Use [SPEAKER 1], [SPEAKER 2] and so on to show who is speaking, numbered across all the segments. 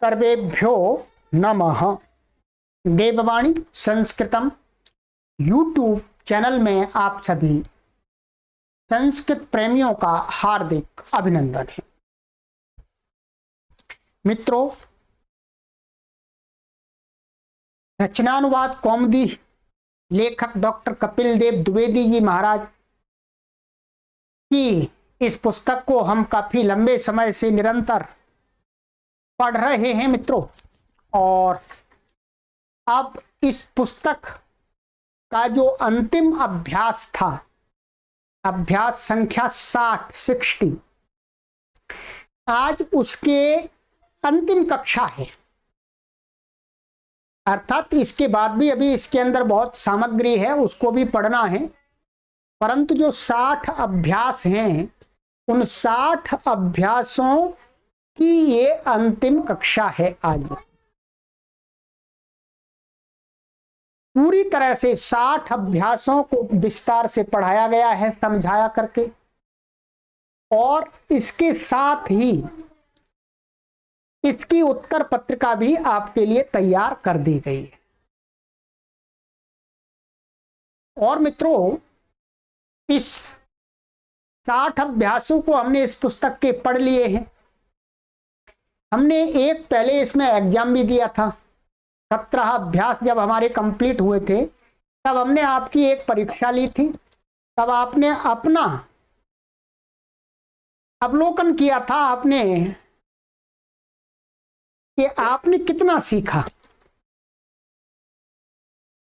[SPEAKER 1] सर्वेभ्यो नमः। देववाणी संस्कृतम YouTube channel में आप सभी संस्कृत प्रेमियों का हार्दिक अभिनंदन है। मित्रों, रचनानुवाद कौमुदी लेखक डॉक्टर कपिल देव द्विवेदी जी महाराज की इस पुस्तक को हम काफी लंबे समय से निरंतर पढ़ रहे हैं मित्रों, और अब इस पुस्तक का जो अंतिम अभ्यास था, अभ्यास संख्या 60 आज उसके अंतिम कक्षा है। अर्थात इसके बाद भी अभी इसके अंदर बहुत सामग्री है, उसको भी पढ़ना है, परंतु जो 60 अभ्यास हैं उन 60 अभ्यासों की ये अंतिम कक्षा है। आज पूरी तरह से 60 अभ्यासों को विस्तार से पढ़ाया गया है, समझाया करके, और इसके साथ ही इसकी उत्तर पत्रिका भी आपके लिए तैयार कर दी गई है। और मित्रों, इस 60 अभ्यासों को हमने इस पुस्तक के पढ़ लिए हैं। हमने एक पहले इसमें एग्जाम भी दिया था। 17 अभ्यास जब हमारे कंप्लीट हुए थे तब हमने आपकी एक परीक्षा ली थी। तब आपने अपना अवलोकन किया था आपने कि आपने कितना सीखा।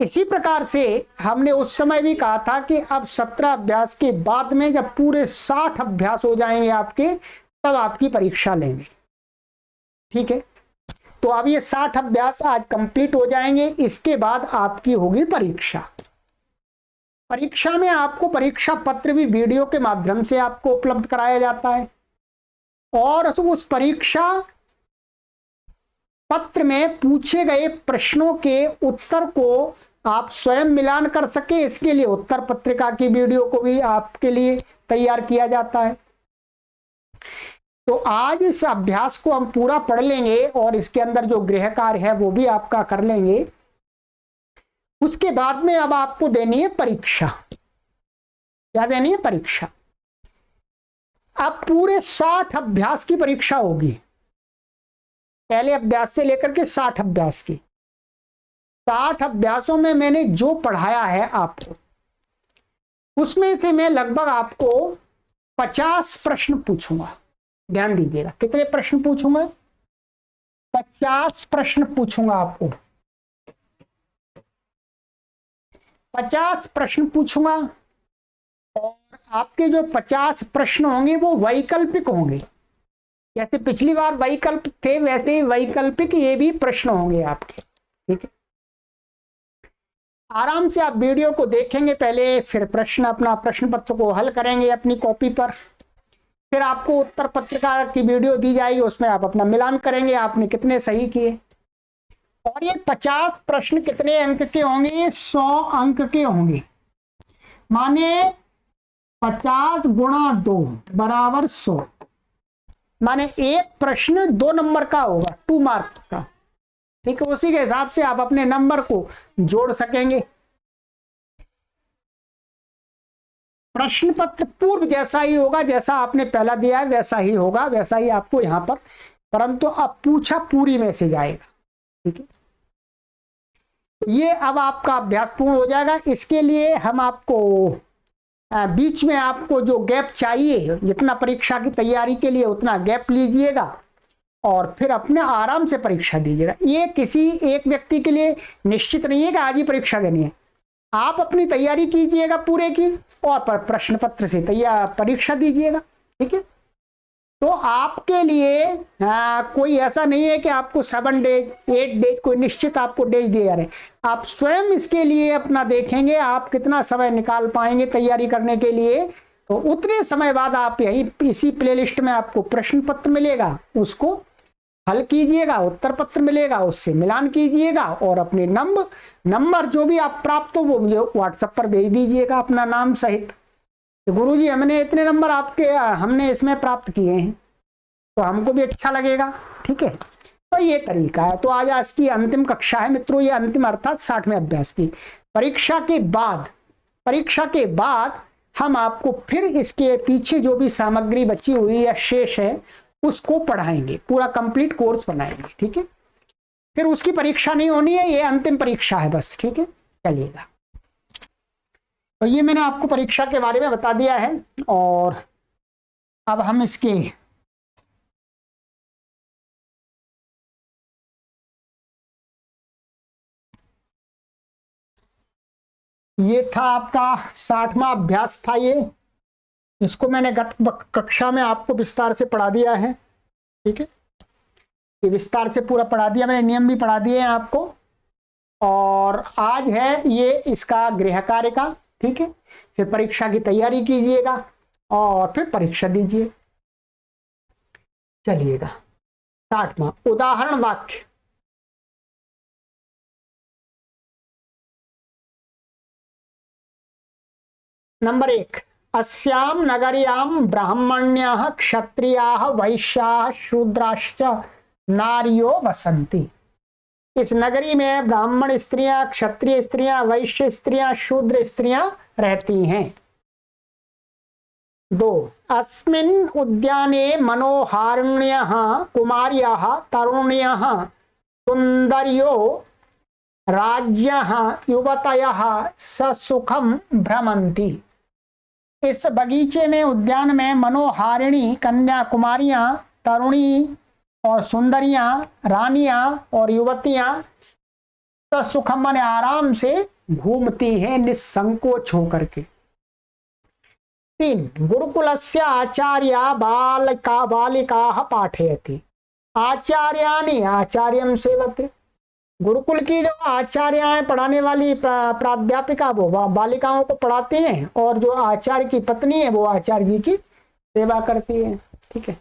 [SPEAKER 1] इसी प्रकार से हमने उस समय भी कहा था कि अब 17 अभ्यास के बाद में जब पूरे 60 अभ्यास हो जाएंगे आपके, तब आपकी परीक्षा लेंगे। ठीक है, तो अब ये 60 अभ्यास आज कंप्लीट हो जाएंगे, इसके बाद आपकी होगी परीक्षा। परीक्षा में आपको परीक्षा पत्र भी वीडियो के माध्यम से आपको उपलब्ध कराया जाता है, और उस परीक्षा पत्र में पूछे गए प्रश्नों के उत्तर को आप स्वयं मिलान कर सके, इसके लिए उत्तर पत्रिका की वीडियो को भी आपके लिए तैयार किया जाता है। तो आज इस अभ्यास को हम पूरा पढ़ लेंगे और इसके अंदर जो गृह कार्य है वो भी आपका कर लेंगे। उसके बाद में अब आपको देनी है परीक्षा। क्या देनी है? परीक्षा। अब पूरे 60 अभ्यास की परीक्षा होगी, पहले अभ्यास से लेकर के 60 अभ्यास की। 60 अभ्यासों में मैंने जो पढ़ाया है आपको, उसमें से मैं लगभग आपको 50 प्रश्न पूछूंगा। ध्यान दीजिएगा, कितने प्रश्न पूछूंगा? 50 प्रश्न पूछूंगा आपको। 50 प्रश्न पूछूंगा, और आपके जो 50 प्रश्न होंगे वो वैकल्पिक होंगे। जैसे पिछली बार वैकल्पिक थे, वैसे ही वैकल्पिक ये भी प्रश्न होंगे आपके। ठीक है, आराम से आप वीडियो को देखेंगे पहले, फिर अपना प्रश्न पत्र को हल करेंगे अपनी कॉपी पर, फिर आपको उत्तर पत्रिका की वीडियो दी जाएगी, उसमें आप अपना मिलान करेंगे आपने कितने सही किए। और ये 50 प्रश्न कितने अंक के होंगे? 100 अंक के होंगे। माने 50 गुणा 2 बराबर 100, माने एक प्रश्न 2 नंबर का होगा, 2 मार्क्स का। ठीक है, उसी के हिसाब से आप अपने नंबर को जोड़ सकेंगे। प्रश्न पत्र पूर्व जैसा ही होगा, जैसा आपने पहला दिया है वैसा ही होगा, वैसा ही आपको यहां पर, परंतु अब पूछा पूरी में से जाएगा। ठीक है, ये अब आपका अभ्यास पूर्ण हो जाएगा। इसके लिए हम आपको बीच में आपको जो गैप चाहिए, जितना परीक्षा की तैयारी के लिए उतना गैप लीजिएगा, और फिर अपने आराम से परीक्षा दीजिएगा। ये किसी एक व्यक्ति के लिए निश्चित नहीं है कि आज ही परीक्षा देनी है। आप अपनी तैयारी कीजिएगा पूरे की, और पर प्रश्न पत्र से तैयार परीक्षा दीजिएगा। ठीक है, तो आपके लिए कोई ऐसा नहीं है कि आपको 7 डेज 8 डेज कोई निश्चित आपको डेज दिए जा रहे हैं। आप स्वयं इसके लिए अपना देखेंगे आप कितना समय निकाल पाएंगे तैयारी करने के लिए, तो उतने समय बाद आप इसी प्लेलिस्ट में आपको प्रश्न पत्र मिलेगा, उसको हल कीजिएगा, उत्तर पत्र मिलेगा, उससे मिलान कीजिएगा, और अपने नंबर जो भी आप प्राप्त हो वो मुझे व्हाट्सएप पर भेज दीजिएगा अपना नाम सहित। तो गुरुजी हमने इतने नंबर हमने इसमें प्राप्त किए हैं, तो हमको भी अच्छा लगेगा। ठीक है, तो ये तरीका है। तो आज की अंतिम कक्षा है मित्रों, ये अंतिम अर्थात 60वें अभ्यास की। परीक्षा के बाद हम आपको फिर इसके पीछे जो भी सामग्री बची हुई या शेष है उसको पढ़ाएंगे, पूरा कंप्लीट कोर्स बनाएंगे, ठीक है। फिर उसकी परीक्षा नहीं होनी है, ये अंतिम परीक्षा है बस, ठीक है। चलिएगा, तो ये मैंने आपको परीक्षा के बारे में बता दिया है। और अब हम इसके ये था आपका 60वां अभ्यास था ये। इसको मैंने गत कक्षा में आपको विस्तार से पढ़ा दिया है, ठीक है। ये विस्तार से पूरा पढ़ा दिया मैंने, नियम भी पढ़ा दिए हैं आपको। और आज है ये इसका गृह कार्य का, ठीक है। फिर परीक्षा की तैयारी कीजिएगा और फिर परीक्षा दीजिए। चलिएगा, 60वां उदाहरण वाक्य। नंबर 1, अस्यां नगर्यां ब्राह्मण्याः क्षत्रियाः वैश्याः शूद्राश्च नारियो वसन्ति। इस नगरी में ब्राह्मण स्त्रियां, क्षत्रिय स्त्रियां, वैश्य स्त्रियां, शूद्र स्त्रियां रहती हैं। 2, अस्मिन् उद्याने मनोहारिण्यः कुमार्याः तरुण्यः सुन्दर्यो राज्यः युवतयः ससुखं भ्रमन्ति। इस बगीचे में, उद्यान में मनोहारिणी कन्या कुमारियां, तरुणी और सुंदरियां, रानियां और युवतियां ससुखम माने आराम से घूमती हैं निसंकोच होकर के। 3, गुरुकुलस्य आचार्य बालिकाः पाठयति, आचार्याणि आचार्यं सेवते। गुरुकुल की जो आचार्याएं, पढ़ाने वाली प्राध्यापिका, वो बालिकाओं को पढ़ाती हैं, और जो आचार्य की पत्नी है वो आचार्य जी की सेवा करती है, ठीक है।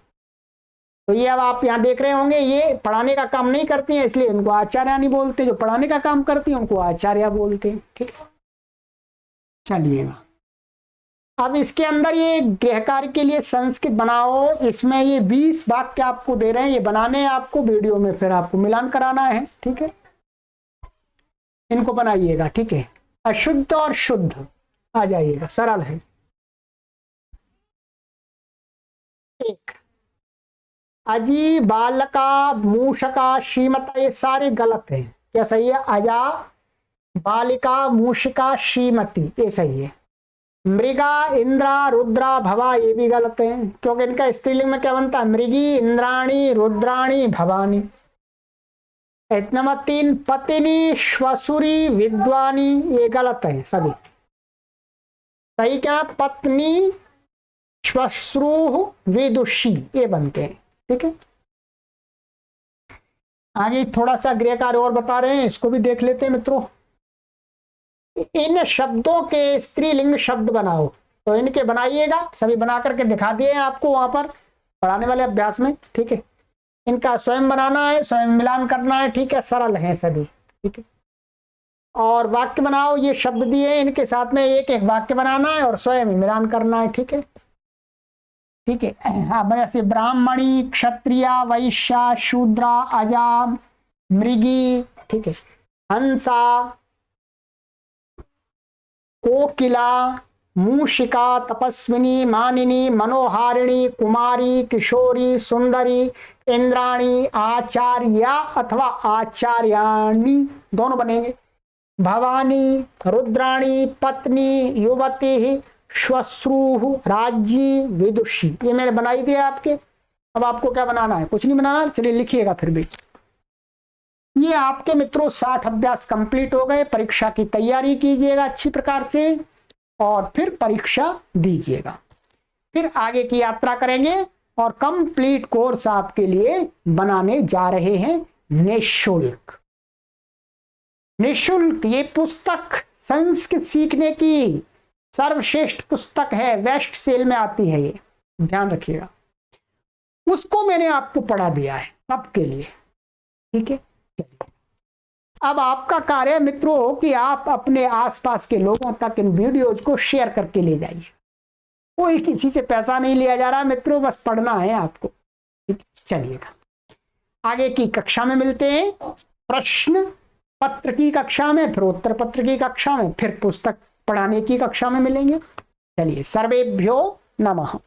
[SPEAKER 1] तो ये अब आप यहाँ देख रहे होंगे, ये पढ़ाने का काम नहीं करती हैं इसलिए इनको आचार्य नहीं बोलते, जो पढ़ाने का काम करती हैं उनको आचार्य बोलते हैं, ठीक है। चलिएगा, अब इसके अंदर ये गृह कार्य के लिए संस्कृत बनाओ, इसमें ये 20 वाक्य आपको दे रहे हैं, ये बनाने हैं आपको, वीडियो में फिर आपको मिलान कराना है, ठीक है। इनको बनाइएगा, ठीक है। अशुद्ध और शुद्ध आ जाइएगा, सरल है। 1, अजी, बालका, मूषका, श्रीमता, ये सारे गलत हैं। क्या सही है? अजा, बालिका, मूषिका, श्रीमती, ये सही है। मृगा, इंद्रा, रुद्रा, भवा, ये भी गलत है, क्योंकि इनका स्त्रीलिंग में क्या बनता है? मृगी, इंद्राणी, रुद्राणी, भवानी। नंबर 3, पतिनी, श्वसुरी, विद्वानी, ये गलत है सभी। सही क्या? पत्नी, श्वश्रु, विदुषी, ये बनते हैं, ठीक है। आगे थोड़ा सा गृह कार्य और बता रहे हैं, इसको भी देख लेते हैं मित्रों। इन शब्दों के स्त्रीलिंग शब्द बनाओ, तो इनके बनाइएगा, सभी बना करके दिखा दिए हैं आपको वहां पर पढ़ाने वाले अभ्यास में, ठीक है। इनका स्वयं बनाना है, स्वयं मिलान करना है, ठीक है। सरल है सभी, ठीक है। और वाक्य बनाओ, ये शब्द दिए, इनके साथ में एक एक वाक्य बनाना है और स्वयं मिलान करना है, ठीक है, ठीक है। हाँ, जैसे ब्राह्मणी, क्षत्रिया, वैश्या, शूद्रा, अजा, मृगी, ठीक है, हंसा, कोकिला, मूषिका, तपस्विनी, मानिनी, मनोहारिणी, कुमारी, किशोरी, सुंदरी, इंद्राणी, आचार्या अथवा आचार्याणी, दोनों बनेंगे। भवानी, रुद्राणी, पत्नी, युवती, श्वश्रु, राज्य, विदुषी, ये मैंने बनाई दिया आपके। अब आपको क्या बनाना है? कुछ नहीं बनाना, चलिए लिखिएगा फिर भी। ये आपके मित्रों 60 अभ्यास कंप्लीट हो गए। परीक्षा की तैयारी कीजिएगा अच्छी प्रकार से और फिर परीक्षा दीजिएगा। फिर आगे की यात्रा करेंगे और कंप्लीट कोर्स आपके लिए बनाने जा रहे हैं निःशुल्क। निःशुल्क ये पुस्तक संस्कृत सीखने की सर्वश्रेष्ठ पुस्तक है, वेस्ट सेल में आती है, ये ध्यान रखिएगा। उसको मैंने आपको पढ़ा दिया है सबके लिए, ठीक है। अब आपका कार्य है मित्रों कि आप अपने आसपास के लोगों तक इन वीडियोज को शेयर करके ले जाइए। कोई किसी से पैसा नहीं लिया जा रहा मित्रों, बस पढ़ना है आपको, चलिएगा। आगे की कक्षा में मिलते हैं, प्रश्न पत्र की कक्षा में, फिर उत्तर पत्र की कक्षा में, फिर पुस्तक पढ़ाने की कक्षा में मिलेंगे। चलिए, सर्वेभ्यो नमः।